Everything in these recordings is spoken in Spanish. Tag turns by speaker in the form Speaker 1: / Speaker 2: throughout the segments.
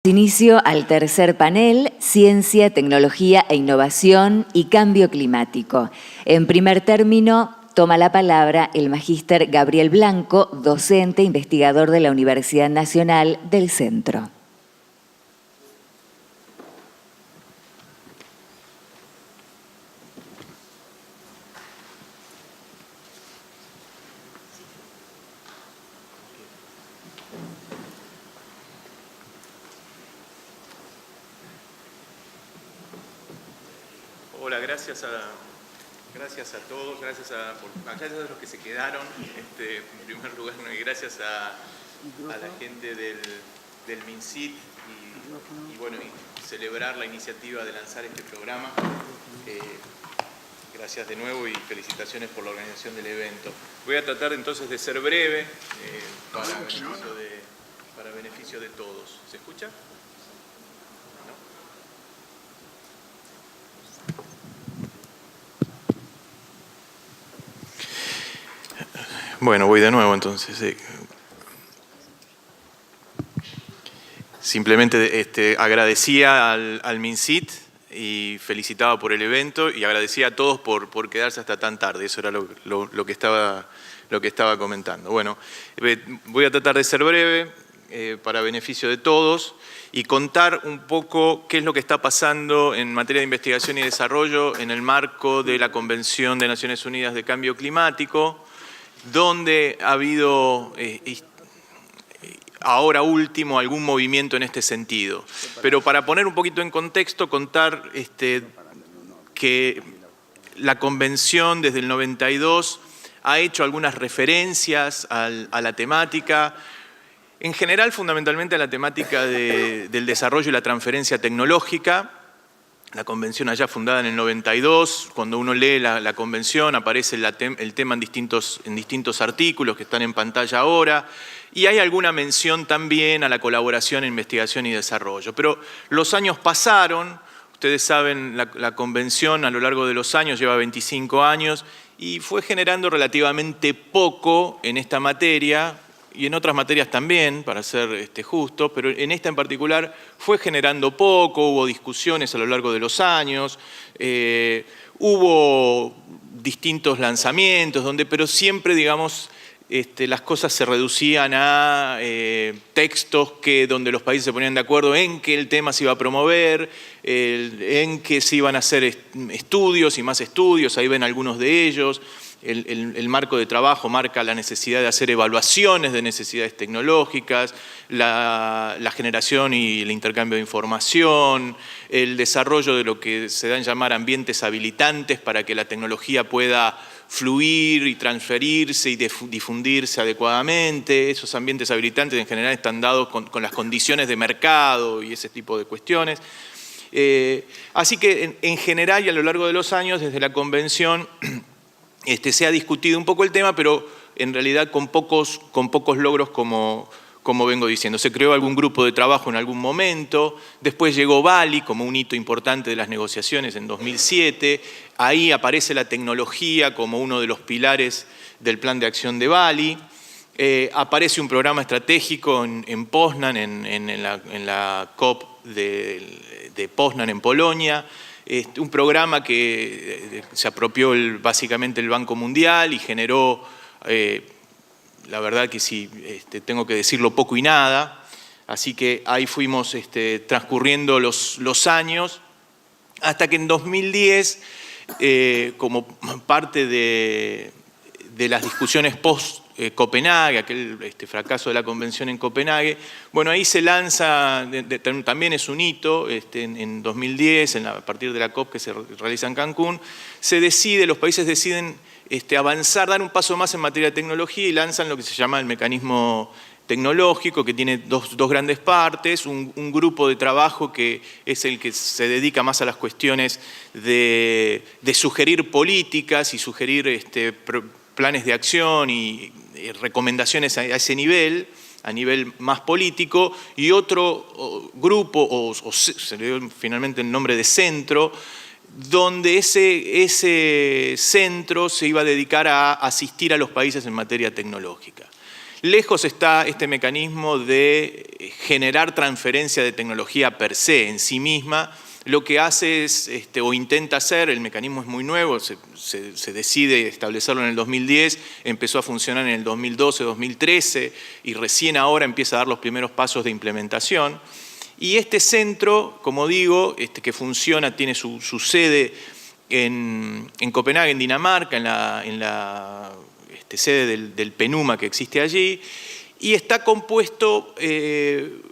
Speaker 1: Inicio al tercer panel, Ciencia, Tecnología e Innovación y Cambio Climático. En primer término, toma la palabra el magíster Gabriel Blanco, docente investigador de la Universidad Nacional del Centro.
Speaker 2: Hola, gracias a todos, gracias a los que se quedaron, en primer lugar, y gracias a la gente del MinSit y celebrar la iniciativa de lanzar este programa. Gracias de nuevo y felicitaciones por la organización del evento. Voy a tratar entonces de ser breve para beneficio de todos. ¿Se escucha? Bueno, voy de nuevo entonces. Simplemente agradecía al MinSit y felicitaba por el evento y agradecía a todos por quedarse hasta tan tarde. Eso era lo que estaba comentando. Bueno, voy a tratar de ser breve para beneficio de todos y contar un poco qué es lo que está pasando en materia de investigación y desarrollo en el marco de la Convención de Naciones Unidas de Cambio Climático, donde ha habido ahora último algún movimiento en este sentido. Pero para poner un poquito en contexto, contar que la Convención desde el 92 ha hecho algunas referencias a la temática, en general fundamentalmente a la temática del desarrollo y la transferencia tecnológica. La Convención allá fundada en el 92, cuando uno lee la Convención aparece el tema en distintos artículos que están en pantalla ahora, y hay alguna mención también a la colaboración en investigación y desarrollo. Pero los años pasaron, ustedes saben, la Convención a lo largo de los años lleva 25 años y fue generando relativamente poco en esta materia, y en otras materias también, para ser justo, pero en esta en particular fue generando poco, hubo discusiones a lo largo de los años, hubo distintos lanzamientos, pero siempre, digamos, las cosas se reducían a textos donde los países se ponían de acuerdo en que el tema se iba a promover, en que se iban a hacer estudios y más estudios, ahí ven algunos de ellos. El marco de trabajo marca la necesidad de hacer evaluaciones de necesidades tecnológicas, la generación y el intercambio de información, el desarrollo de lo que se dan a llamar ambientes habilitantes para que la tecnología pueda fluir y transferirse y difundirse adecuadamente. Esos ambientes habilitantes en general están dados con las condiciones de mercado y ese tipo de cuestiones. Así que en general y a lo largo de los años, desde la Convención, se ha discutido un poco el tema, pero en realidad con pocos logros como vengo diciendo. Se creó algún grupo de trabajo en algún momento, después llegó Bali como un hito importante de las negociaciones en 2007, ahí aparece la tecnología como uno de los pilares del plan de acción de Bali, aparece un programa estratégico en Poznan, en la COP de Poznan en Polonia, un programa que se apropió básicamente el Banco Mundial y generó, la verdad que sí, tengo que decirlo, poco y nada. Así que ahí fuimos transcurriendo los años, hasta que en 2010, como parte de las discusiones post-Copenhague, aquel fracaso de la Convención en Copenhague, bueno, ahí se lanza, también es un hito, en 2010, a partir de la COP que se realiza en Cancún, los países deciden avanzar, dar un paso más en materia de tecnología y lanzan lo que se llama el mecanismo tecnológico, que tiene dos grandes partes, un grupo de trabajo que es el que se dedica más a las cuestiones de sugerir políticas y sugerir planes de acción y recomendaciones a ese nivel, a nivel más político, y otro grupo, se le dio finalmente el nombre de centro, donde ese centro se iba a dedicar a asistir a los países en materia tecnológica. Lejos está este mecanismo de generar transferencia de tecnología per se, en sí misma. Lo que hace es, o intenta hacer, el mecanismo es muy nuevo, se decide establecerlo en el 2010, empezó a funcionar en el 2012, 2013 y recién ahora empieza a dar los primeros pasos de implementación. Y este centro, como digo, que funciona, tiene su sede en Copenhague, en Dinamarca, en la sede del PENUMA que existe allí, y está compuesto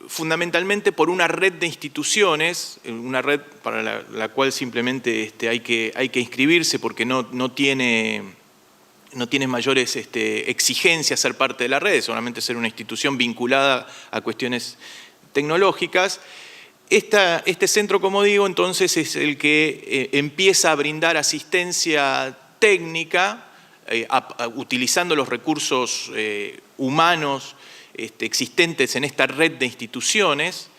Speaker 2: fundamentalmente por una red de instituciones, una red para la cual simplemente hay que inscribirse porque no tiene mayores exigencias ser parte de la red, solamente ser una institución vinculada a cuestiones tecnológicas. Este centro, como digo, entonces es el que empieza a brindar asistencia técnica utilizando los recursos humanos existentes en esta red de instituciones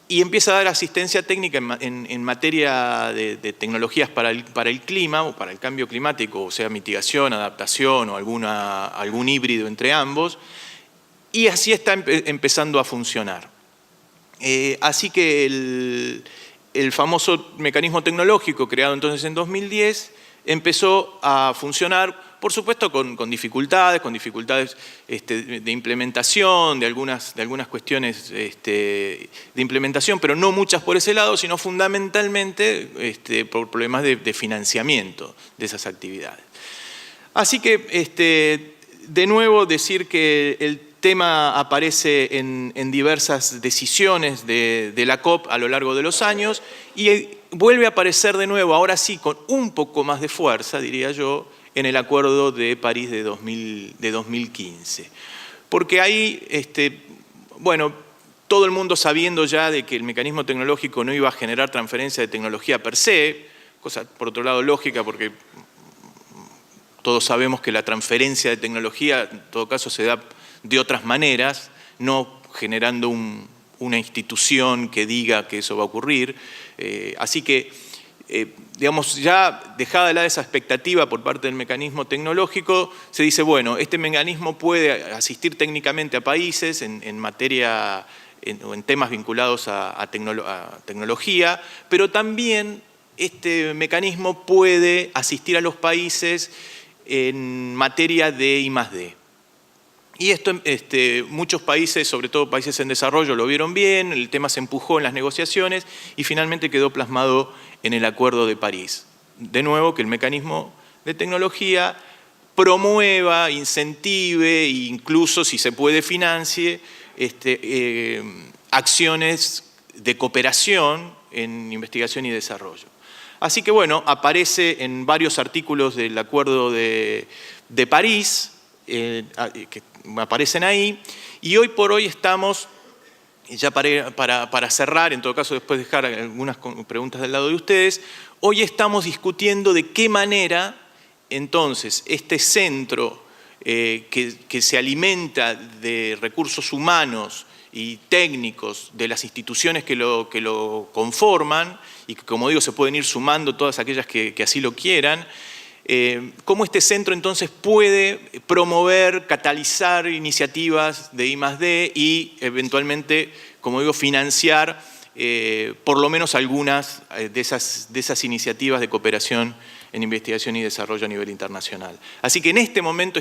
Speaker 2: y empieza a dar asistencia técnica en materia de tecnologías para el clima o para el cambio climático, o sea, mitigación, adaptación o algún híbrido entre ambos, y así está empezando a funcionar. Así que el famoso mecanismo tecnológico creado entonces en 2010 empezó a funcionar, por supuesto con dificultades de implementación, de algunas cuestiones de implementación, pero no muchas por ese lado, sino fundamentalmente por problemas de financiamiento de esas actividades. Así que, de nuevo, decir que el tema aparece en diversas decisiones de la COP a lo largo de los años y vuelve a aparecer de nuevo, ahora sí, con un poco más de fuerza, diría yo, en el Acuerdo de París de 2015. Porque ahí, bueno, todo el mundo sabiendo ya de que el mecanismo tecnológico no iba a generar transferencia de tecnología per se, cosa por otro lado lógica porque todos sabemos que la transferencia de tecnología en todo caso se da de otras maneras, no generando una institución que diga que eso va a ocurrir. Así que, digamos, ya dejada de lado esa expectativa por parte del mecanismo tecnológico, se dice, bueno, este mecanismo puede asistir técnicamente a países en materia, en temas vinculados a tecnología, pero también este mecanismo puede asistir a los países en materia de I+D. Y esto muchos países, sobre todo países en desarrollo, lo vieron bien, el tema se empujó en las negociaciones y finalmente quedó plasmado en el Acuerdo de París. De nuevo, que el mecanismo de tecnología promueva, incentive e incluso, si se puede, financie acciones de cooperación en investigación y desarrollo. Así que, bueno, aparece en varios artículos del Acuerdo de París, que aparecen ahí, y hoy por hoy estamos, ya para cerrar, en todo caso después dejar algunas preguntas del lado de ustedes, hoy estamos discutiendo de qué manera entonces este centro que se alimenta de recursos humanos y técnicos de las instituciones que lo conforman y que, como digo, se pueden ir sumando todas aquellas que así lo quieran, cómo este centro entonces puede promover, catalizar iniciativas de I+D y eventualmente, como digo, financiar por lo menos algunas de esas iniciativas de cooperación en investigación y desarrollo a nivel internacional. Así que en este momento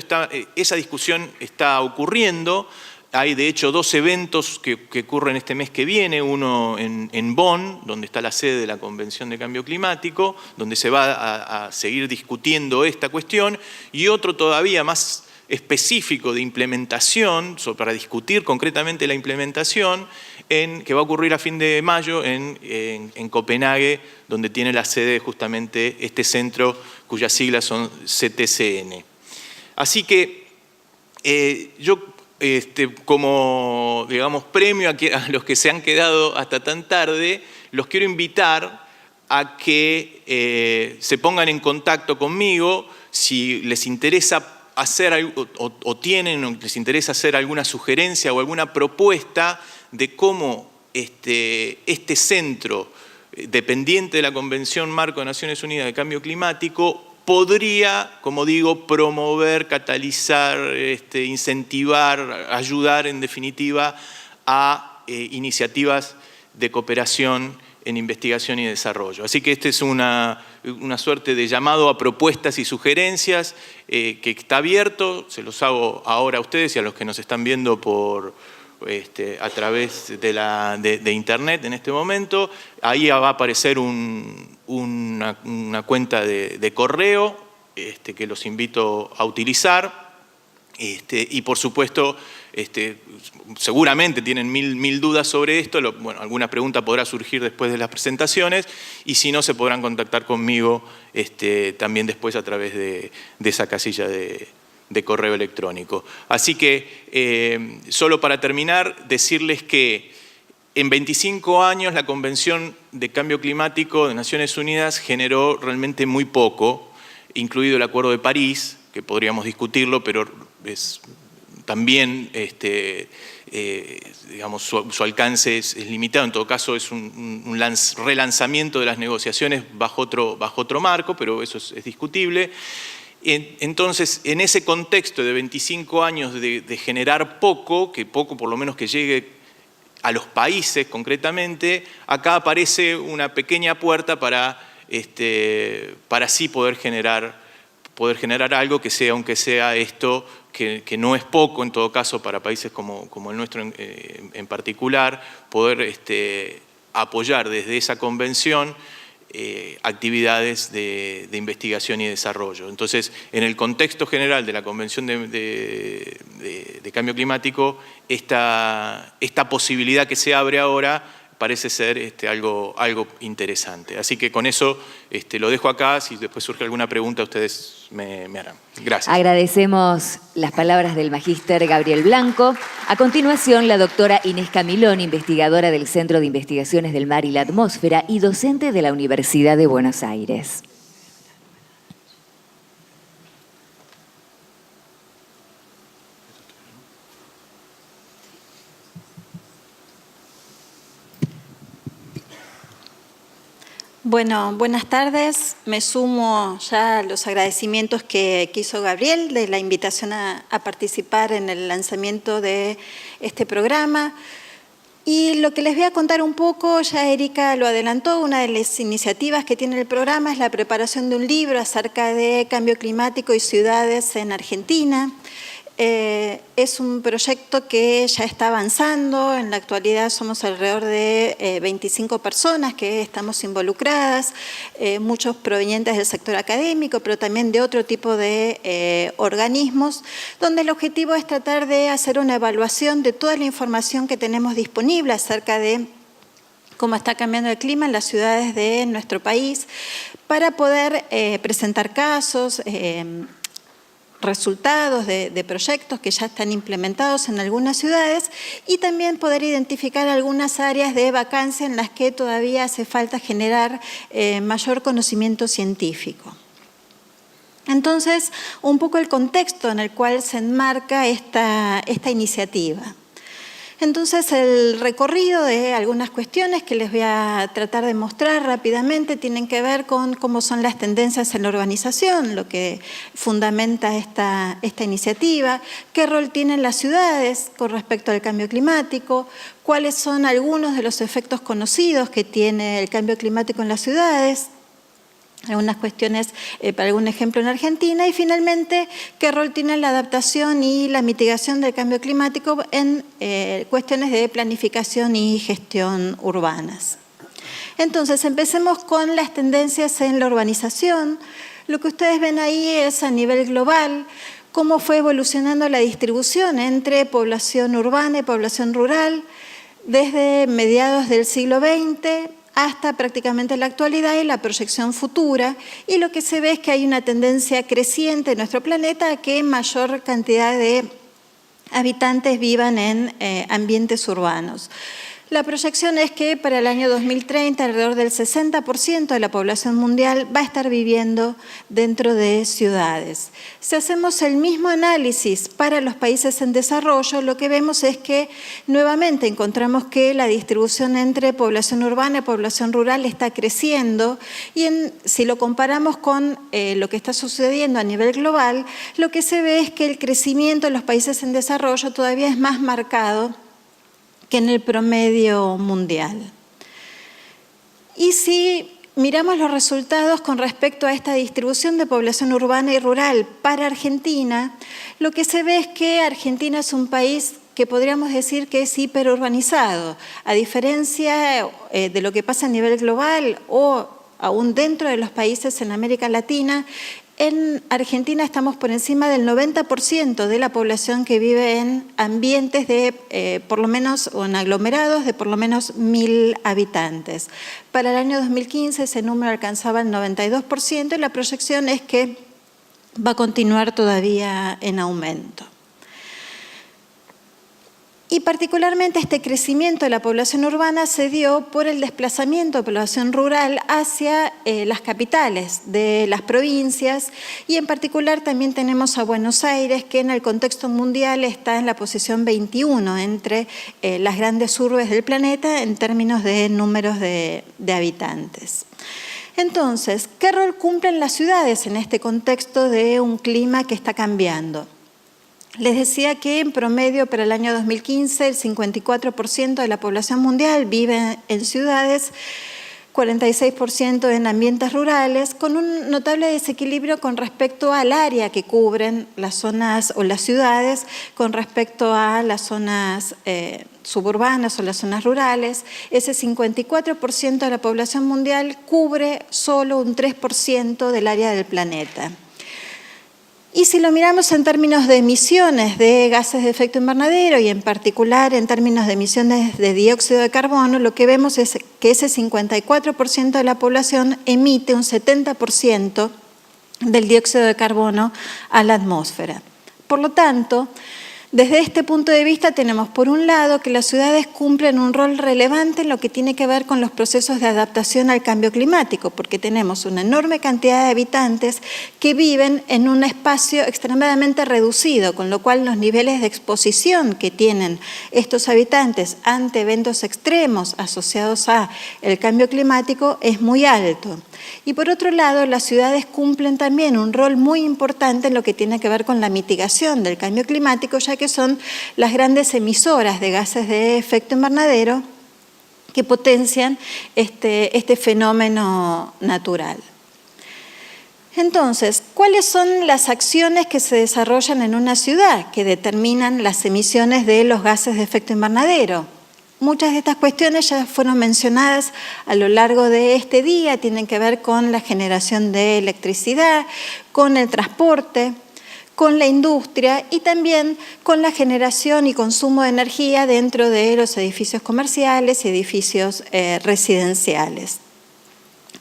Speaker 2: esa discusión está ocurriendo. Hay de hecho 2 eventos que ocurren este mes que viene, uno en Bonn, donde está la sede de la Convención de Cambio Climático, donde se va a seguir discutiendo esta cuestión, y otro todavía más específico de implementación, para discutir concretamente la implementación, que va a ocurrir a fin de mayo en Copenhague, donde tiene la sede justamente este centro cuyas siglas son CTCN. Así que yo, como, digamos, premio a los que se han quedado hasta tan tarde, los quiero invitar a que se pongan en contacto conmigo si les interesa hacer les interesa hacer alguna sugerencia o alguna propuesta de cómo este centro dependiente de la Convención Marco de Naciones Unidas de Cambio Climático podría, como digo, promover, catalizar, incentivar, ayudar en definitiva a iniciativas de cooperación en investigación y desarrollo. Así que este es una suerte de llamado a propuestas y sugerencias que está abierto. Se los hago ahora a ustedes y a los que nos están viendo a través de Internet en este momento. Ahí va a aparecer una cuenta de correo que los invito a utilizar. Y por supuesto, seguramente tienen mil dudas sobre esto. Bueno, alguna pregunta podrá surgir después de las presentaciones y si no, se podrán contactar conmigo también después a través de esa casilla de correo electrónico. Así que, solo para terminar, decirles que en 25 años la Convención de Cambio Climático de Naciones Unidas generó realmente muy poco, incluido el Acuerdo de París, que podríamos discutirlo, pero también digamos, su alcance es limitado. En todo caso, es un relanzamiento de las negociaciones bajo otro marco, pero eso es discutible. Entonces, en ese contexto de 25 años de generar poco por lo menos que llegue a los países concretamente, acá aparece una pequeña puerta para así poder generar algo que sea, aunque sea esto, que no es poco en todo caso para países como el nuestro en particular, poder apoyar desde esa convención actividades de investigación y desarrollo. Entonces, en el contexto general de la Convención de Cambio Climático, esta posibilidad que se abre ahora parece ser algo interesante. Así que con eso lo dejo acá. Si después surge alguna pregunta, ustedes me harán. Gracias.
Speaker 1: Agradecemos las palabras del magíster Gabriel Blanco. A continuación, la doctora Inés Camilón, investigadora del Centro de Investigaciones del Mar y la Atmósfera y docente de la Universidad de Buenos Aires.
Speaker 3: Bueno, buenas tardes. Me sumo ya a los agradecimientos que hizo Gabriel de la invitación a participar en el lanzamiento de este programa. Y lo que les voy a contar un poco, ya Erika lo adelantó, una de las iniciativas que tiene el programa es la preparación de un libro acerca de cambio climático y ciudades en Argentina. Es un proyecto que ya está avanzando. En la actualidad somos alrededor de 25 personas que estamos involucradas, muchos provenientes del sector académico, pero también de otro tipo de organismos, donde el objetivo es tratar de hacer una evaluación de toda la información que tenemos disponible acerca de cómo está cambiando el clima en las ciudades de nuestro país, para poder presentar casos, resultados de proyectos que ya están implementados en algunas ciudades y también poder identificar algunas áreas de vacancia en las que todavía hace falta generar mayor conocimiento científico. Entonces, un poco el contexto en el cual se enmarca esta iniciativa. Entonces, el recorrido de algunas cuestiones que les voy a tratar de mostrar rápidamente tienen que ver con cómo son las tendencias en la urbanización, lo que fundamenta esta iniciativa, qué rol tienen las ciudades con respecto al cambio climático, cuáles son algunos de los efectos conocidos que tiene el cambio climático en las ciudades, algunas cuestiones para algún ejemplo en Argentina, y finalmente qué rol tiene la adaptación y la mitigación del cambio climático en cuestiones de planificación y gestión urbanas. Entonces, empecemos con las tendencias en la urbanización. Lo que ustedes ven ahí es a nivel global cómo fue evolucionando la distribución entre población urbana y población rural desde mediados del siglo XX hasta prácticamente la actualidad y la proyección futura, y lo que se ve es que hay una tendencia creciente en nuestro planeta a que mayor cantidad de habitantes vivan en ambientes urbanos. La proyección es que para el año 2030 alrededor del 60% de la población mundial va a estar viviendo dentro de ciudades. Si hacemos el mismo análisis para los países en desarrollo, lo que vemos es que nuevamente encontramos que la distribución entre población urbana y población rural está creciendo y si lo comparamos con lo que está sucediendo a nivel global, lo que se ve es que el crecimiento en los países en desarrollo todavía es más marcado que en el promedio mundial. Y si miramos los resultados con respecto a esta distribución de población urbana y rural para Argentina, lo que se ve es que Argentina es un país que podríamos decir que es hiperurbanizado. A diferencia de lo que pasa a nivel global o aún dentro de los países en América Latina, en Argentina estamos por encima del 90% de la población que vive en ambientes de por lo menos, o en aglomerados de por lo menos 1.000 habitantes. Para el año 2015 ese número alcanzaba el 92% y la proyección es que va a continuar todavía en aumento. Y particularmente este crecimiento de la población urbana se dio por el desplazamiento de población rural hacia las capitales de las provincias y en particular también tenemos a Buenos Aires que en el contexto mundial está en la posición 21 entre las grandes urbes del planeta en términos de números de habitantes. Entonces, ¿qué rol cumplen las ciudades en este contexto de un clima que está cambiando? Les decía que en promedio para el año 2015 el 54% de la población mundial vive en ciudades, 46% en ambientes rurales, con un notable desequilibrio con respecto al área que cubren las zonas o las ciudades con respecto a las zonas suburbanas o las zonas rurales. Ese 54% de la población mundial cubre solo un 3% del área del planeta. Y si lo miramos en términos de emisiones de gases de efecto invernadero y en particular en términos de emisiones de dióxido de carbono, lo que vemos es que ese 54% de la población emite un 70% del dióxido de carbono a la atmósfera. Por lo tanto, desde este punto de vista tenemos por un lado que las ciudades cumplen un rol relevante en lo que tiene que ver con los procesos de adaptación al cambio climático, porque tenemos una enorme cantidad de habitantes que viven en un espacio extremadamente reducido, con lo cual los niveles de exposición que tienen estos habitantes ante eventos extremos asociados al cambio climático es muy alto. Y por otro lado, las ciudades cumplen también un rol muy importante en lo que tiene que ver con la mitigación del cambio climático, ya que son las grandes emisoras de gases de efecto invernadero que potencian este fenómeno natural. Entonces, ¿cuáles son las acciones que se desarrollan en una ciudad que determinan las emisiones de los gases de efecto invernadero? Muchas de estas cuestiones ya fueron mencionadas a lo largo de este día, tienen que ver con la generación de electricidad, con el transporte, con la industria y también con la generación y consumo de energía dentro de los edificios comerciales y edificios residenciales.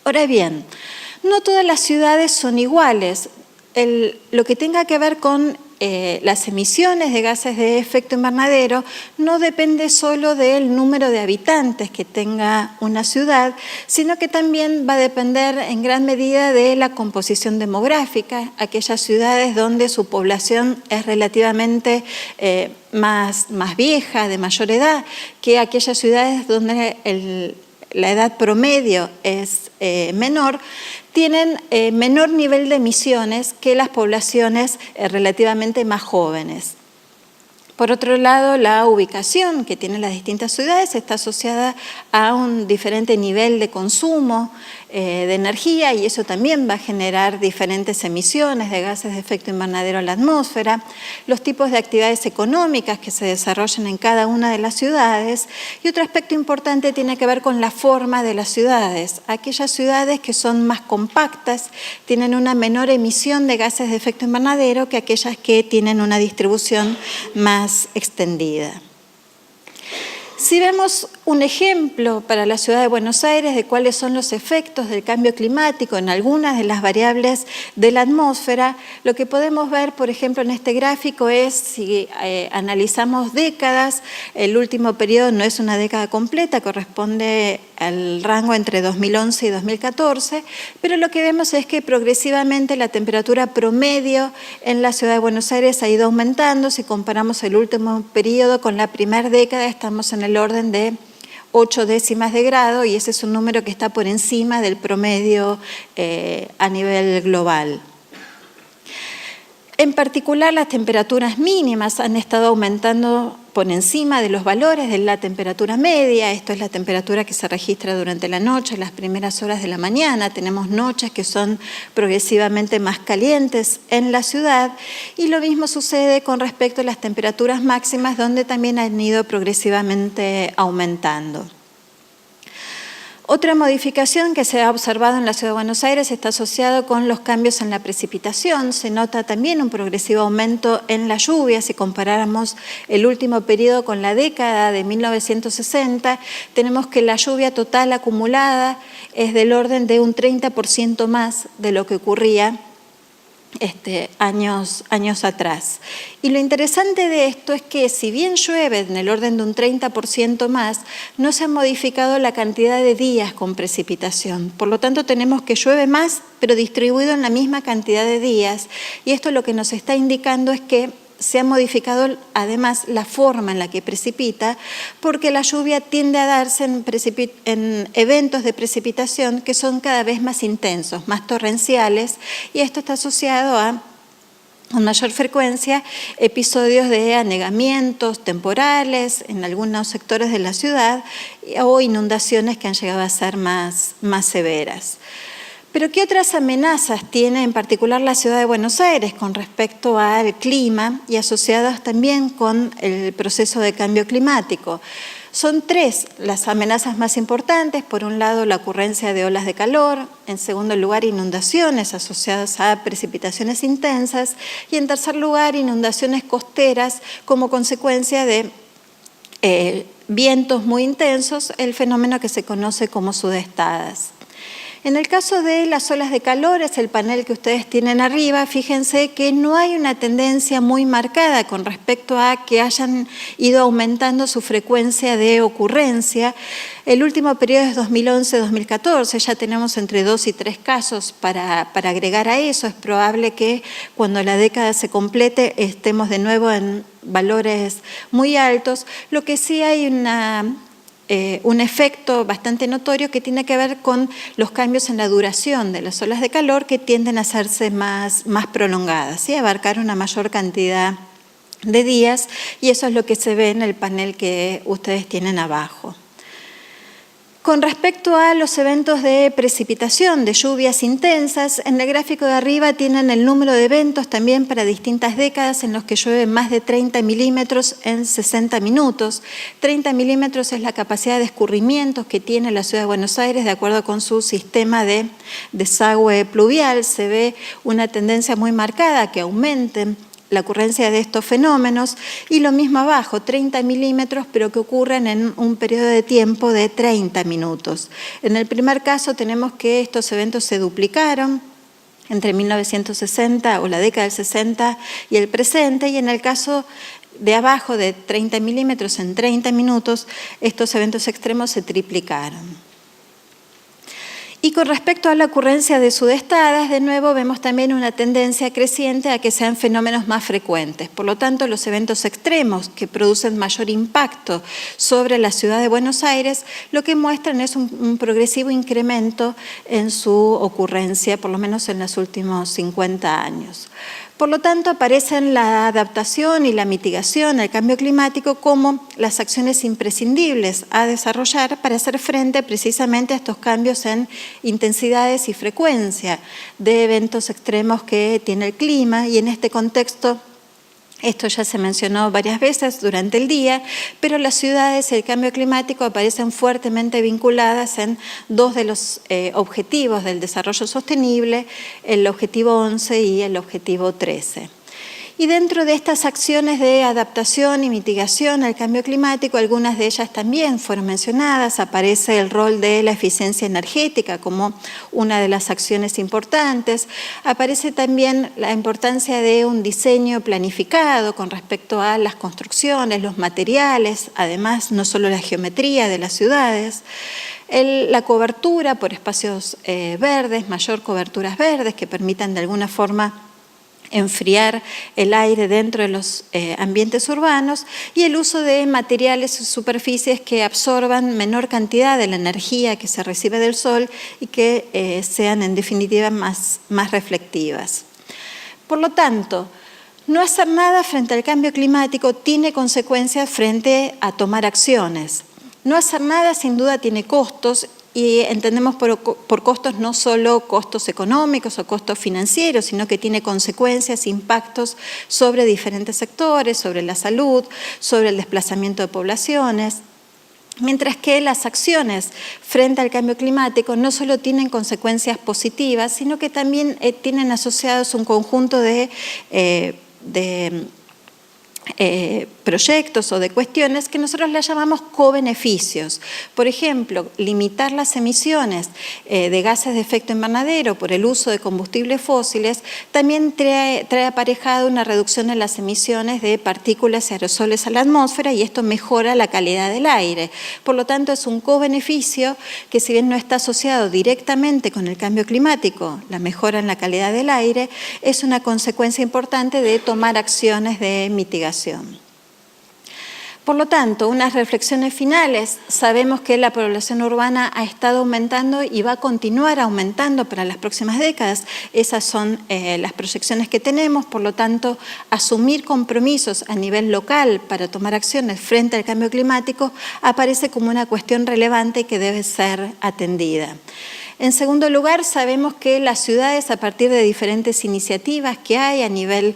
Speaker 3: Ahora bien, no todas las ciudades son iguales. Lo que tenga que ver con las emisiones de gases de efecto invernadero no depende solo del número de habitantes que tenga una ciudad, sino que también va a depender en gran medida de la composición demográfica, aquellas ciudades donde su población es relativamente más vieja, de mayor edad, que aquellas ciudades donde la edad promedio es menor, tienen menor nivel de emisiones que las poblaciones relativamente más jóvenes. Por otro lado, la ubicación que tienen las distintas ciudades está asociada a un diferente nivel de consumo de energía y eso también va a generar diferentes emisiones de gases de efecto invernadero a la atmósfera, los tipos de actividades económicas que se desarrollan en cada una de las ciudades y otro aspecto importante tiene que ver con la forma de las ciudades. Aquellas ciudades que son más compactas tienen una menor emisión de gases de efecto invernadero que aquellas que tienen una distribución más extendida. Si vemos un ejemplo para la ciudad de Buenos Aires de cuáles son los efectos del cambio climático en algunas de las variables de la atmósfera, lo que podemos ver, por ejemplo, en este gráfico es, si analizamos décadas, el último periodo no es una década completa, corresponde al rango entre 2011 y 2014, pero lo que vemos es que progresivamente la temperatura promedio en la ciudad de Buenos Aires ha ido aumentando. Si comparamos el último periodo con la primera década, estamos en el orden de 8 décimas de grado y ese es un número que está por encima del promedio a nivel global. En particular, las temperaturas mínimas han estado aumentando por encima de los valores de la temperatura media. Esto es la temperatura que se registra durante la noche, las primeras horas de la mañana. Tenemos noches que son progresivamente más calientes en la ciudad y lo mismo sucede con respecto a las temperaturas máximas, donde también han ido progresivamente aumentando. Otra modificación que se ha observado en la Ciudad de Buenos Aires está asociado con los cambios en la precipitación. Se nota también un progresivo aumento en la lluvia. Si comparáramos el último periodo con la década de 1960, tenemos que la lluvia total acumulada es del orden de un 30% más de lo que ocurría años atrás. Y lo interesante de esto es que si bien llueve en el orden de un 30% más, no se ha modificado la cantidad de días con precipitación. Por lo tanto, tenemos que llueve más, pero distribuido en la misma cantidad de días. Y esto lo que nos está indicando es que se ha modificado además la forma en la que precipita, porque la lluvia tiende a darse en eventos de precipitación que son cada vez más intensos, más torrenciales, y esto está asociado a, con mayor frecuencia, episodios de anegamientos temporales en algunos sectores de la ciudad o inundaciones que han llegado a ser más severas. Pero ¿qué otras amenazas tiene en particular la ciudad de Buenos Aires con respecto al clima y asociadas también con el proceso de cambio climático? Son 3 las amenazas más importantes. Por un lado, la ocurrencia de olas de calor. En segundo lugar, inundaciones asociadas a precipitaciones intensas. Y en tercer lugar, inundaciones costeras como consecuencia de vientos muy intensos, el fenómeno que se conoce como sudestadas. En el caso de las olas de calor, es el panel que ustedes tienen arriba, fíjense que no hay una tendencia muy marcada con respecto a que hayan ido aumentando su frecuencia de ocurrencia. El último periodo es 2011-2014, ya tenemos entre 2 y 3 casos para agregar a eso. Es probable que cuando la década se complete estemos de nuevo en valores muy altos. Lo que sí hay un efecto bastante notorio que tiene que ver con los cambios en la duración de las olas de calor que tienden a hacerse más prolongadas, ¿sí? Abarcar una mayor cantidad de días, y eso es lo que se ve en el panel que ustedes tienen abajo. Con respecto a los eventos de precipitación, de lluvias intensas, en el gráfico de arriba tienen el número de eventos también para distintas décadas en los que llueve más de 30 milímetros en 60 minutos. 30 milímetros es la capacidad de escurrimientos que tiene la ciudad de Buenos Aires de acuerdo con su sistema de desagüe pluvial. Se ve una tendencia muy marcada a que aumenten la ocurrencia de estos fenómenos, y lo mismo abajo, 30 milímetros, pero que ocurren en un periodo de tiempo de 30 minutos. En el primer caso tenemos que estos eventos se duplicaron entre 1960 o la década del 60 y el presente, y en el caso de abajo de 30 milímetros en 30 minutos, estos eventos extremos se triplicaron. Y con respecto a la ocurrencia de sudestadas, de nuevo vemos también una tendencia creciente a que sean fenómenos más frecuentes. Por lo tanto, los eventos extremos que producen mayor impacto sobre la ciudad de Buenos Aires, lo que muestran es un progresivo incremento en su ocurrencia, por lo menos en los últimos 50 años. Por lo tanto, aparecen la adaptación y la mitigación al cambio climático como las acciones imprescindibles a desarrollar para hacer frente precisamente a estos cambios en intensidades y frecuencia de eventos extremos que tiene el clima, y en este contexto esto ya se mencionó varias veces durante el día, pero las ciudades y el cambio climático aparecen fuertemente vinculadas en 2 de los objetivos del desarrollo sostenible, el objetivo 11 y el objetivo 13. Y dentro de estas acciones de adaptación y mitigación al cambio climático, algunas de ellas también fueron mencionadas. Aparece el rol de la eficiencia energética como una de las acciones importantes. Aparece también la importancia de un diseño planificado con respecto a las construcciones, los materiales, además no solo la geometría de las ciudades. La cobertura por espacios verdes, mayor coberturas verdes que permitan de alguna forma enfriar el aire dentro de los ambientes urbanos, y el uso de materiales y superficies que absorban menor cantidad de la energía que se recibe del sol y que sean en definitiva más reflectivas. Por lo tanto, no hacer nada frente al cambio climático tiene consecuencias frente a tomar acciones. No hacer nada sin duda tiene costos, y entendemos por costos no solo costos económicos o costos financieros, sino que tiene consecuencias, impactos sobre diferentes sectores, sobre la salud, sobre el desplazamiento de poblaciones. Mientras que las acciones frente al cambio climático no solo tienen consecuencias positivas, sino que también tienen asociados un conjunto de proyectos o de cuestiones que nosotros las llamamos co-beneficios. Por ejemplo, limitar las emisiones de gases de efecto invernadero por el uso de combustibles fósiles también trae aparejado una reducción en las emisiones de partículas y aerosoles a la atmósfera, y esto mejora la calidad del aire. Por lo tanto, es un co-beneficio que, si bien no está asociado directamente con el cambio climático, la mejora en la calidad del aire, es una consecuencia importante de tomar acciones de mitigación. Por lo tanto, unas reflexiones finales: sabemos que la población urbana ha estado aumentando y va a continuar aumentando para las próximas décadas. Esas son las proyecciones que tenemos. Por lo tanto, asumir compromisos a nivel local para tomar acciones frente al cambio climático aparece como una cuestión relevante que debe ser atendida. En segundo lugar, sabemos que las ciudades, a partir de diferentes iniciativas que hay a nivel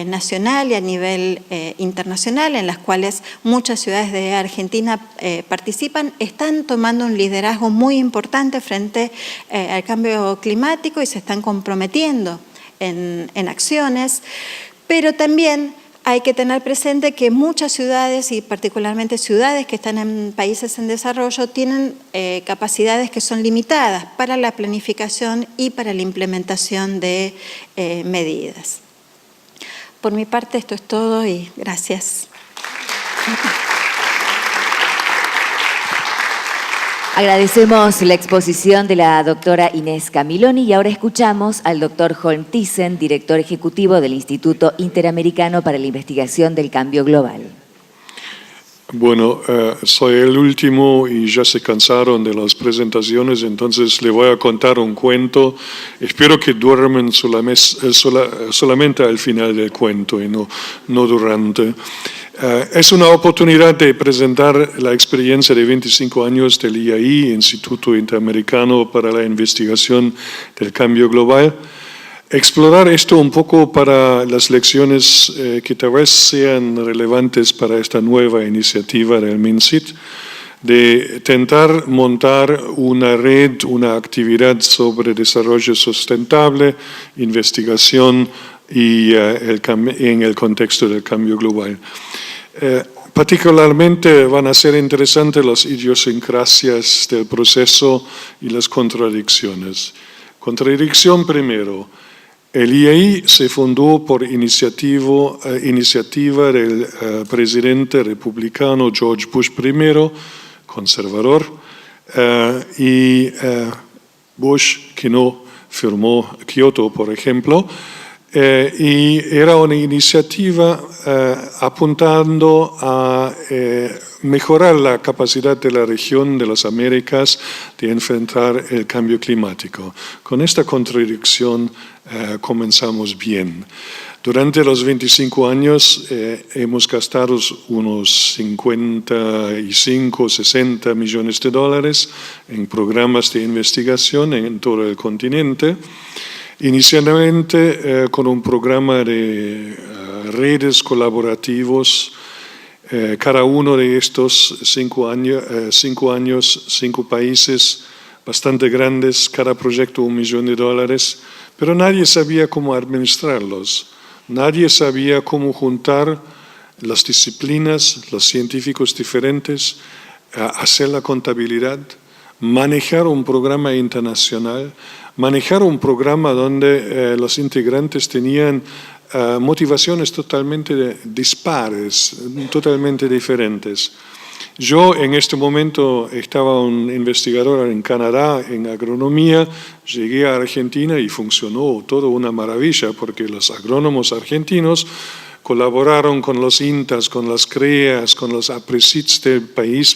Speaker 3: nacional y a nivel internacional, en las cuales muchas ciudades de Argentina participan, están tomando un liderazgo muy importante frente al cambio climático y se están comprometiendo en acciones, pero también hay que tener presente que muchas ciudades, y particularmente ciudades que están en países en desarrollo, tienen capacidades que son limitadas para la planificación y para la implementación de medidas. Por mi parte, esto es todo y gracias.
Speaker 1: Agradecemos la exposición de la doctora Inés Camiloni y ahora escuchamos al doctor Holm Thyssen, director ejecutivo del Instituto Interamericano para la Investigación del Cambio Global.
Speaker 4: Bueno, soy el último y ya se cansaron de las presentaciones, entonces le voy a contar un cuento. Espero que duermen solamente al final del cuento y no durante. Es una oportunidad de presentar la experiencia de 25 años del IAI, Instituto Interamericano para la Investigación del Cambio Global. Explorar esto un poco para las lecciones que tal vez sean relevantes para esta nueva iniciativa del MinSIT, de intentar montar una red, una actividad sobre desarrollo sustentable, investigación y en el contexto del cambio global. Particularmente van a ser interesantes las idiosincrasias del proceso y las contradicciones. Contradicción primero. El IAI se fundó por iniciativa del presidente republicano George Bush I, conservador, y Bush, que no firmó Kioto, por ejemplo, y era una iniciativa apuntando a mejorar la capacidad de la región de las Américas de enfrentar el cambio climático. Con esta contradicción comenzamos bien. Durante los 25 años hemos gastado unos 55, 60 millones de dólares en programas de investigación en todo el continente. Inicialmente con un programa de redes colaborativos, cada uno de estos 5 años, 5 países bastante grandes, cada proyecto $1 millón, pero nadie sabía cómo administrarlos. Nadie sabía cómo juntar las disciplinas, los científicos diferentes, hacer la contabilidad, manejar un programa internacional, manejar un programa donde los integrantes tenían motivaciones totalmente dispares, totalmente diferentes. Yo en este momento estaba un investigador en Canadá en agronomía, llegué a Argentina y funcionó todo una maravilla porque los agrónomos argentinos colaboraron con los INTAs, con las CREAs, con los APRESITs del país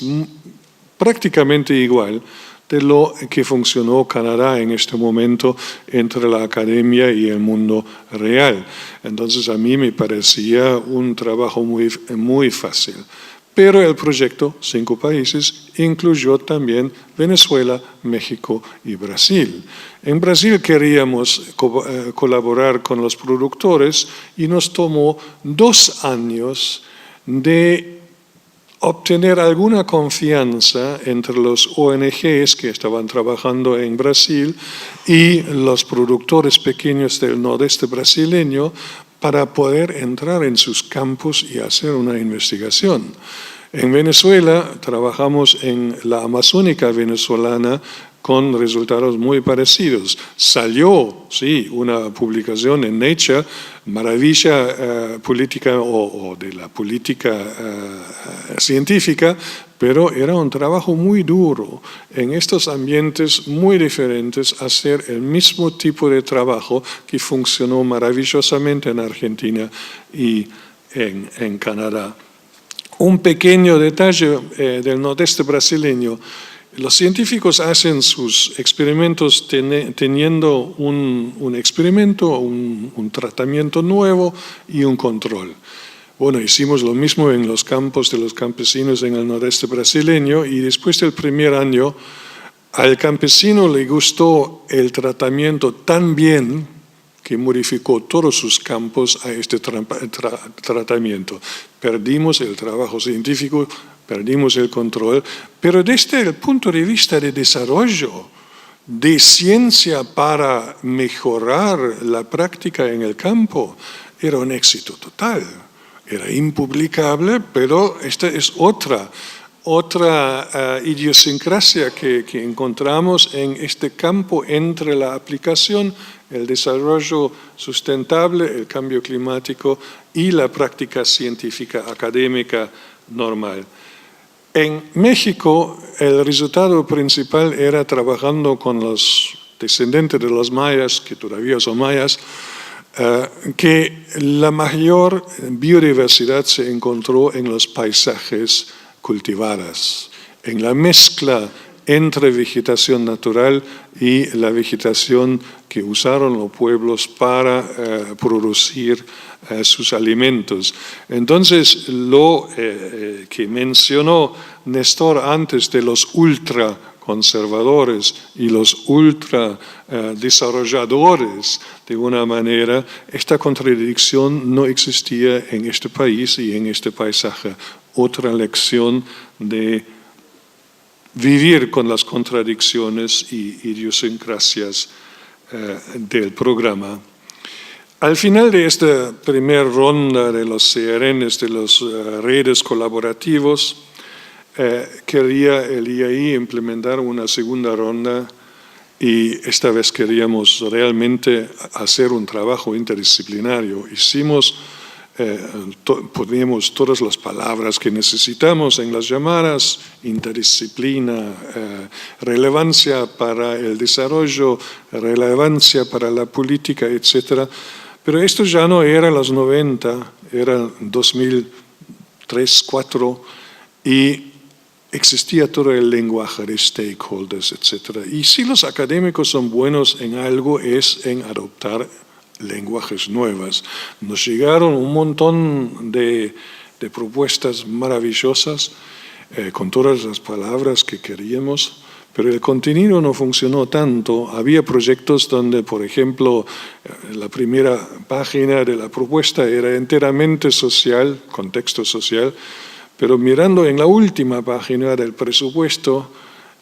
Speaker 4: prácticamente igual de lo que funcionó Canadá en este momento entre la academia y el mundo real. Entonces a mí me parecía un trabajo muy fácil. Pero el proyecto 5 países incluyó también Venezuela, México y Brasil. En Brasil queríamos colaborar con los productores y nos tomó 2 años de obtener alguna confianza entre los ONGs que estaban trabajando en Brasil y los productores pequeños del nordeste brasileño para poder entrar en sus campos y hacer una investigación. En Venezuela trabajamos en la Amazónica venezolana con resultados muy parecidos. Salió, sí, una publicación en Nature, maravilla política o de la política científica, pero era un trabajo muy duro. En estos ambientes muy diferentes, hacer el mismo tipo de trabajo que funcionó maravillosamente en Argentina y en Canadá. Un pequeño detalle del nordeste brasileño. Los científicos hacen sus experimentos teniendo un experimento, un tratamiento nuevo y un control. Bueno, hicimos lo mismo en los campos de los campesinos en el nordeste brasileño y después del primer año al campesino le gustó el tratamiento tan bien que modificó todos sus campos a este tratamiento. Perdimos el trabajo científico, perdimos el control, pero desde el punto de vista de desarrollo, de ciencia para mejorar la práctica en el campo, era un éxito total. Era impublicable, pero esta es otra idiosincrasia que encontramos en este campo entre la aplicación, el desarrollo sustentable, el cambio climático y la práctica científica académica normal. En México, el resultado principal era trabajando con los descendientes de los mayas, que todavía son mayas, que la mayor biodiversidad se encontró en los paisajes cultivados, en la mezcla entre vegetación natural y la vegetación que usaron los pueblos para producir sus alimentos. Entonces, lo que mencionó Néstor antes de los ultraconservadores y los ultradesarrolladores, de una manera, esta contradicción no existía en este país y en este paisaje. Otra lección de vivir con las contradicciones y idiosincrasias del programa. Al final de esta primera ronda de los CRNs, de las redes colaborativos, quería el IAI implementar una segunda ronda y esta vez queríamos realmente hacer un trabajo interdisciplinario. Poníamos todas las palabras que necesitamos en las llamadas: interdisciplina, relevancia para el desarrollo, relevancia para la política, etc. Pero esto ya no era los 90, era 2003, 2004, y existía todo el lenguaje de stakeholders, etc. Y si los académicos son buenos en algo, es en adoptar lenguajes nuevas. Nos llegaron un montón de propuestas maravillosas con todas las palabras que queríamos, pero el contenido no funcionó tanto. Había proyectos donde, por ejemplo, la primera página de la propuesta era enteramente social, contexto social, pero mirando en la última página del presupuesto,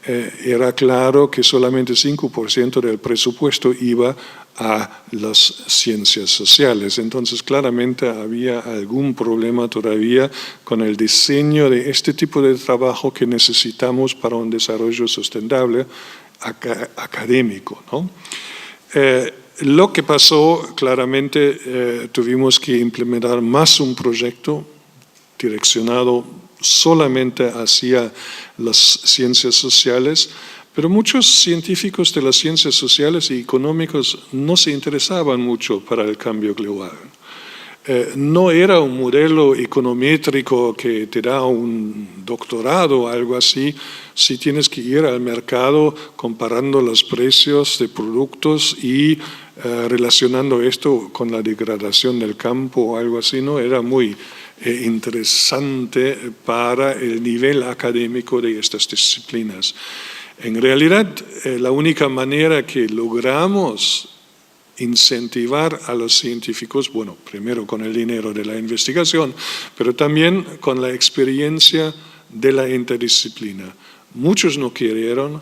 Speaker 4: era claro que solamente 5% del presupuesto iba a las ciencias sociales. Entonces, claramente había algún problema todavía con el diseño de este tipo de trabajo que necesitamos para un desarrollo sustentable académico, ¿no? Lo que pasó, claramente, tuvimos que implementar más un proyecto direccionado solamente hacia las ciencias sociales, pero muchos científicos de las ciencias sociales y económicos no se interesaban mucho para el cambio global. No era un modelo econométrico que te da un doctorado o algo así, si tienes que ir al mercado comparando los precios de productos y relacionando esto con la degradación del campo o algo así, no era muy interesante para el nivel académico de estas disciplinas. En realidad, la única manera que logramos incentivar a los científicos, bueno, primero con el dinero de la investigación, pero también con la experiencia de la interdisciplina. Muchos no querían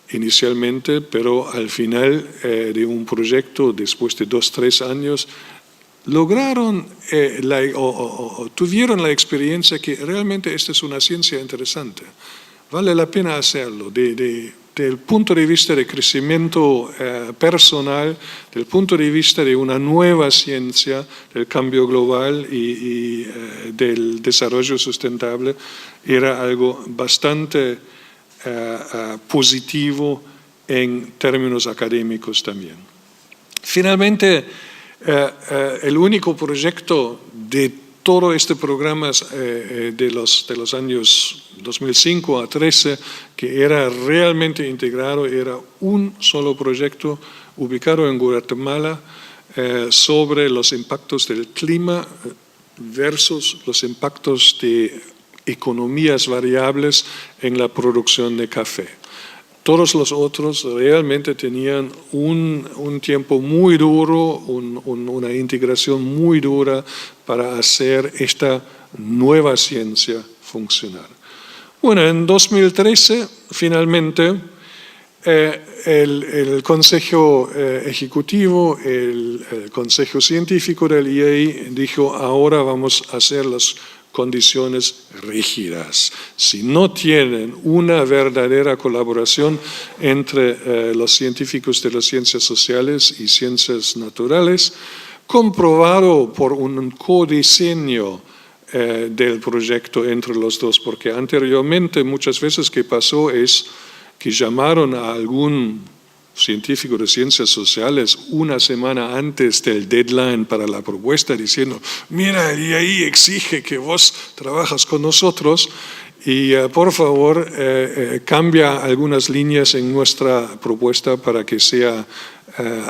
Speaker 4: inicialmente, pero al final de un proyecto, después de 2 o 3 años, lograron tuvieron la experiencia que realmente esta es una ciencia interesante. Vale la pena hacerlo, del punto de vista de crecimiento personal, del punto de vista de una nueva ciencia, del cambio global y del desarrollo sustentable, era algo bastante positivo en términos académicos también. Finalmente, el único proyecto de todo este programa de los años 2005 a 2013 que era realmente integrado, era un solo proyecto ubicado en Guatemala sobre los impactos del clima versus los impactos de economías variables en la producción de café. Todos los otros realmente tenían un tiempo muy duro, una integración muy dura para hacer esta nueva ciencia funcionar. Bueno, en 2013, finalmente, el Consejo Ejecutivo, el Consejo Científico del IAI dijo, ahora vamos a hacer las condiciones rígidas. Si no tienen una verdadera colaboración entre los científicos de las ciencias sociales y ciencias naturales, comprobado por un codiseño del proyecto entre los dos, porque anteriormente muchas veces que pasó es que llamaron a algún científico de ciencias sociales una semana antes del deadline para la propuesta diciendo, mira, el IAI exige que vos trabajas con nosotros y por favor cambia algunas líneas en nuestra propuesta para que sea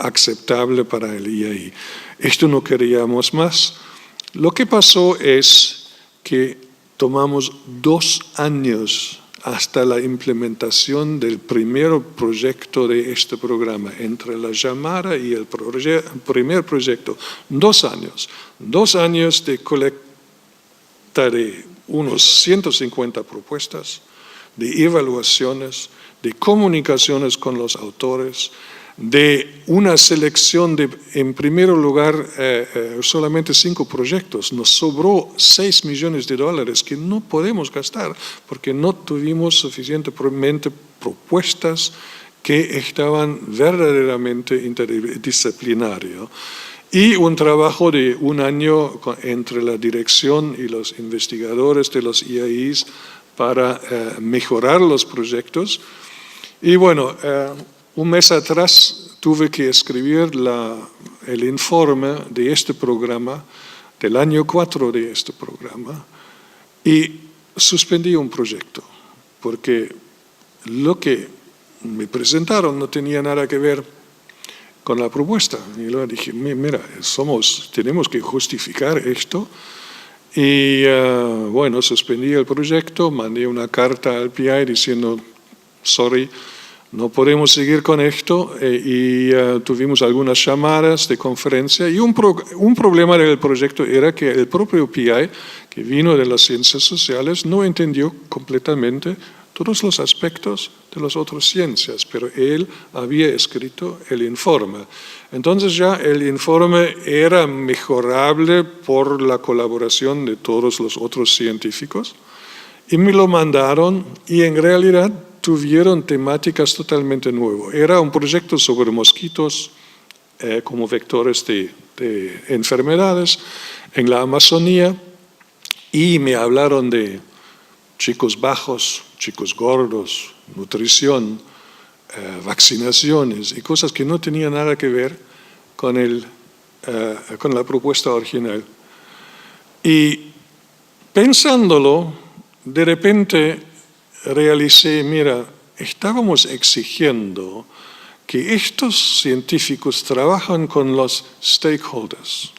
Speaker 4: aceptable para el IAI. Esto no queríamos más. Lo que pasó es que tomamos 2 años hasta la implementación del primer proyecto de este programa, entre la llamada y el primer proyecto. 2 años. 2 años de colecta de unos 150 propuestas, de evaluaciones, de comunicaciones con los autores, de una selección de, en primer lugar, solamente 5 proyectos. Nos sobró $6 millones que no podemos gastar porque no tuvimos suficientemente propuestas que estaban verdaderamente interdisciplinarias. Y un trabajo de 1 año entre la dirección y los investigadores de los IAIs para mejorar los proyectos. Y bueno, un mes atrás tuve que escribir el informe de este programa, del año 4 de este programa, y suspendí un proyecto, porque lo que me presentaron no tenía nada que ver con la propuesta. Y luego dije, mira, tenemos que justificar esto. Y bueno, suspendí el proyecto, mandé una carta al PI diciendo, sorry, no podemos seguir con esto y tuvimos algunas llamadas de conferencia y un problema del proyecto era que el propio PI, que vino de las ciencias sociales, no entendió completamente todos los aspectos de las otras ciencias, pero él había escrito el informe. Entonces ya el informe era mejorable por la colaboración de todos los otros científicos y me lo mandaron y en realidad tuvieron temáticas totalmente nuevas. Era un proyecto sobre mosquitos como vectores de enfermedades en la Amazonía y me hablaron de chicos bajos, chicos gordos, nutrición, vaccinaciones y cosas que no tenían nada que ver con la propuesta original. Y pensándolo, de repente realicé, mira, estábamos exigiendo que estos científicos trabajan con los stakeholders.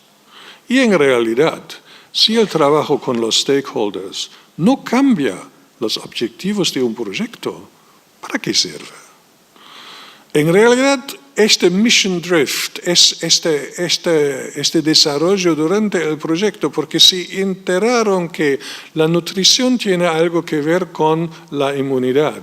Speaker 4: Y en realidad, si el trabajo con los stakeholders no cambia los objetivos de un proyecto, ¿para qué sirve? En realidad, este mission drift es este desarrollo durante el proyecto, porque se enteraron que la nutrición tiene algo que ver con la inmunidad.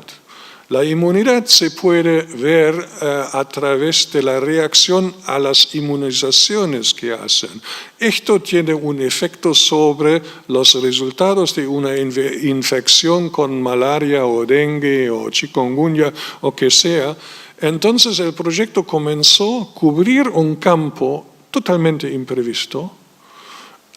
Speaker 4: La inmunidad se puede ver a través de la reacción a las inmunizaciones que hacen. Esto tiene un efecto sobre los resultados de una infección con malaria o dengue o chikungunya o que sea. Entonces el proyecto comenzó a cubrir un campo totalmente imprevisto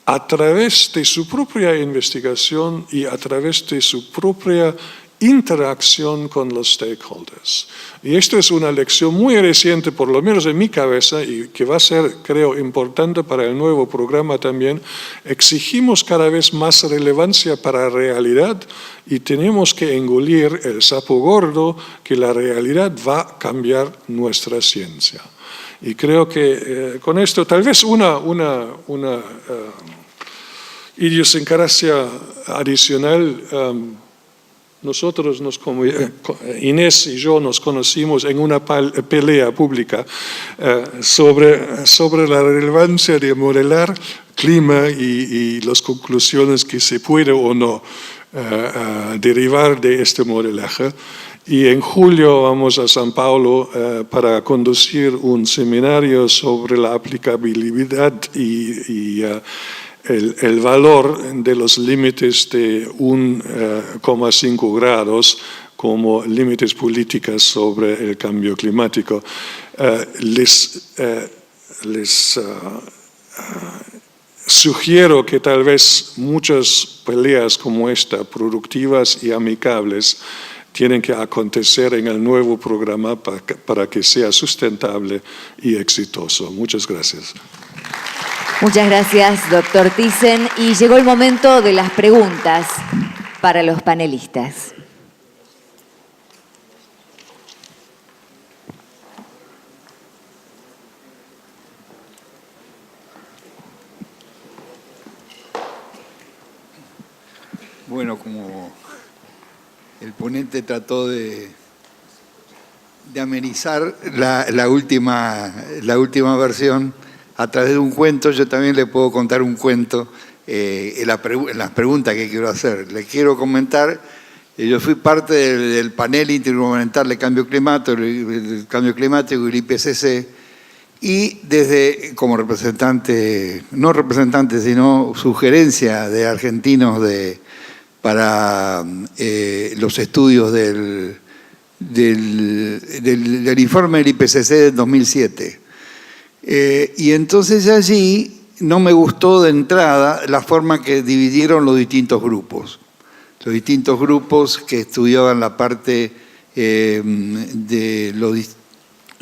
Speaker 4: a través de su propia investigación y a través de su propia interacción con los stakeholders. Y esto es una lección muy reciente, por lo menos en mi cabeza, y que va a ser, creo, importante para el nuevo programa también. Exigimos cada vez más relevancia para la realidad y tenemos que engolir el sapo gordo que la realidad va a cambiar nuestra ciencia. Y creo que con esto, tal vez una idiosincrasia adicional. Nosotros, Inés y yo nos conocimos en una pelea pública sobre la relevancia de modelar clima y las conclusiones que se puede o no derivar de este modelaje. Y en julio vamos a San Paulo para conducir un seminario sobre la aplicabilidad y el valor de los límites de 1,5 grados como límites políticos sobre el cambio climático. Les sugiero que tal vez muchas peleas como esta, productivas y amigables, tienen que acontecer en el nuevo programa para que sea sustentable y exitoso. Muchas gracias.
Speaker 1: Muchas gracias, doctor Thyssen. Y llegó el momento de las preguntas para los panelistas.
Speaker 5: Bueno, como el ponente trató de amenizar la última versión, a través de un cuento, yo también le puedo contar un cuento en las preguntas que quiero hacer. Le quiero comentar, yo fui parte del panel intergubernamental de cambio climático, el IPCC, y desde, como representante, no representante, sino sugerencia de argentinos para los estudios del informe del IPCC del 2007. Y entonces allí no me gustó de entrada la forma que dividieron los distintos grupos. Los distintos grupos que estudiaban la parte de los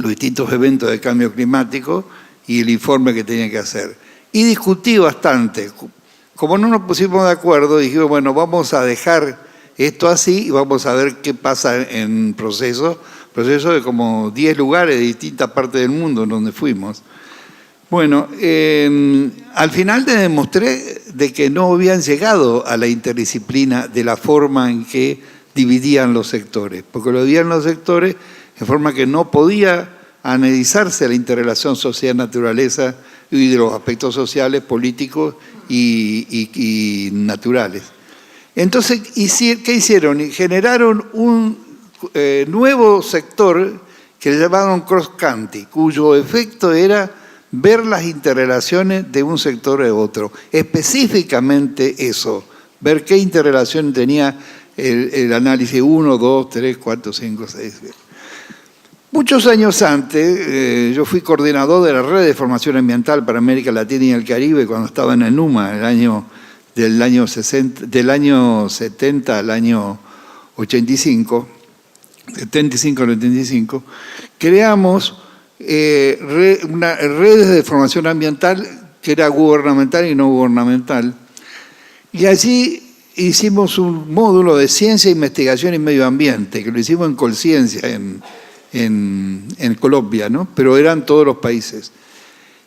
Speaker 5: distintos eventos de cambio climático y el informe que tenían que hacer. Y discutí bastante. Como no nos pusimos de acuerdo, dijimos, bueno, vamos a dejar esto así y vamos a ver qué pasa en proceso de como 10 lugares de distintas partes del mundo en donde fuimos. Bueno, al final te demostré de que no habían llegado a la interdisciplina de la forma en que dividían los sectores, porque lo dividían los sectores de forma que no podía analizarse la interrelación social-naturaleza y de los aspectos sociales, políticos y naturales. Entonces, ¿qué hicieron? Generaron un nuevo sector que le llamaron cross-cutting, cuyo efecto era ver las interrelaciones de un sector a otro. Específicamente eso, ver qué interrelación tenía el análisis 1, 2, 3, 4, 5, 6. Muchos años antes, yo fui coordinador de la Red de Formación Ambiental para América Latina y el Caribe cuando estaba en el NUMA, del año 70 al año 85, 75 al 85, creamos redes de formación ambiental que era gubernamental y no gubernamental. Y allí hicimos un módulo de ciencia, investigación y medio ambiente, que lo hicimos en Colciencia, en Colombia, ¿no? Pero eran todos los países.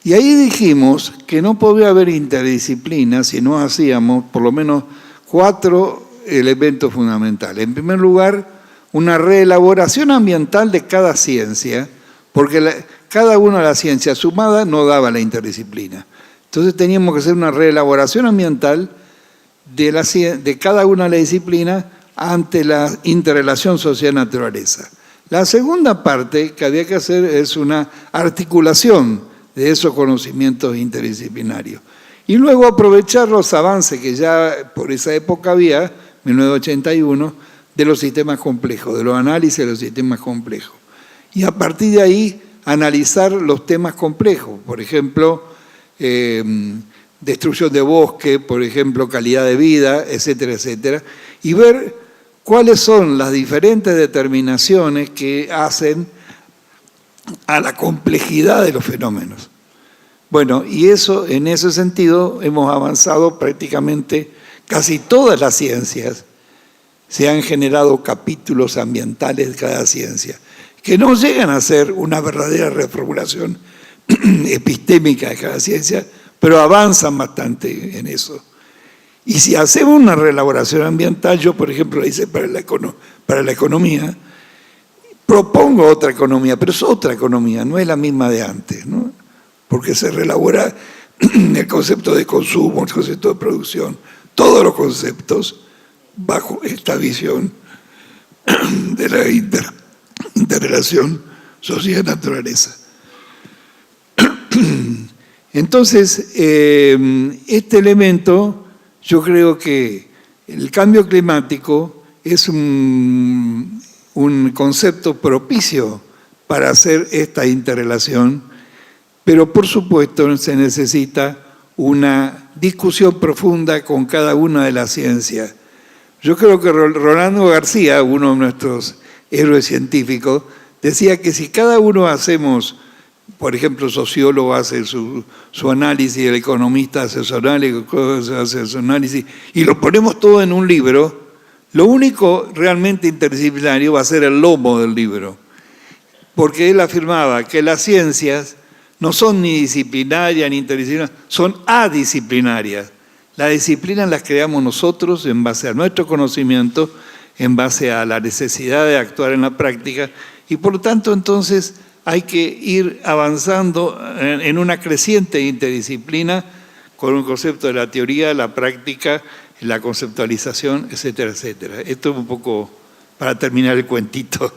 Speaker 5: Y ahí dijimos que no podía haber interdisciplina si no hacíamos por lo menos 4 elementos fundamentales. En primer lugar, una reelaboración ambiental de cada ciencia, porque cada una de las ciencias sumadas no daba la interdisciplina. Entonces teníamos que hacer una reelaboración ambiental de cada una de las disciplinas ante la interrelación social-naturaleza. La segunda parte que había que hacer es una articulación de esos conocimientos interdisciplinarios. Y luego aprovechar los avances que ya por esa época había, 1981, de los sistemas complejos, de los análisis de los sistemas complejos. Y a partir de ahí analizar los temas complejos, por ejemplo, destrucción de bosque, por ejemplo, calidad de vida, etcétera, etcétera, y ver cuáles son las diferentes determinaciones que hacen a la complejidad de los fenómenos. Bueno, y eso, en ese sentido, hemos avanzado prácticamente casi todas las ciencias. Se han generado capítulos ambientales de cada ciencia, que no llegan a ser una verdadera reformulación epistémica de cada ciencia, pero avanzan bastante en eso. Y si hacemos una reelaboración ambiental, yo por ejemplo la hice para la economía, propongo otra economía, pero es otra economía, no es la misma de antes, ¿no? Porque se reelabora el concepto de consumo, el concepto de producción, todos los conceptos bajo esta visión de la interrelación sociedad-naturaleza. Entonces, este elemento, yo creo que el cambio climático es un concepto propicio para hacer esta interrelación, pero por supuesto se necesita una discusión profunda con cada una de las ciencias. Yo creo que Rolando García, uno de nuestros héroes científicos, decía que si cada uno hacemos, por ejemplo, el sociólogo hace su análisis, el economista hace su análisis, y lo ponemos todo en un libro, lo único realmente interdisciplinario va a ser el lomo del libro. Porque él afirmaba que las ciencias no son ni disciplinarias ni interdisciplinarias, son adisciplinarias. Las disciplinas las creamos nosotros en base a nuestro conocimiento, en base a la necesidad de actuar en la práctica, y por lo tanto entonces hay que ir avanzando en una creciente interdisciplina con un concepto de la teoría, la práctica, la conceptualización, etcétera, etcétera. Esto es un poco para terminar el cuentito.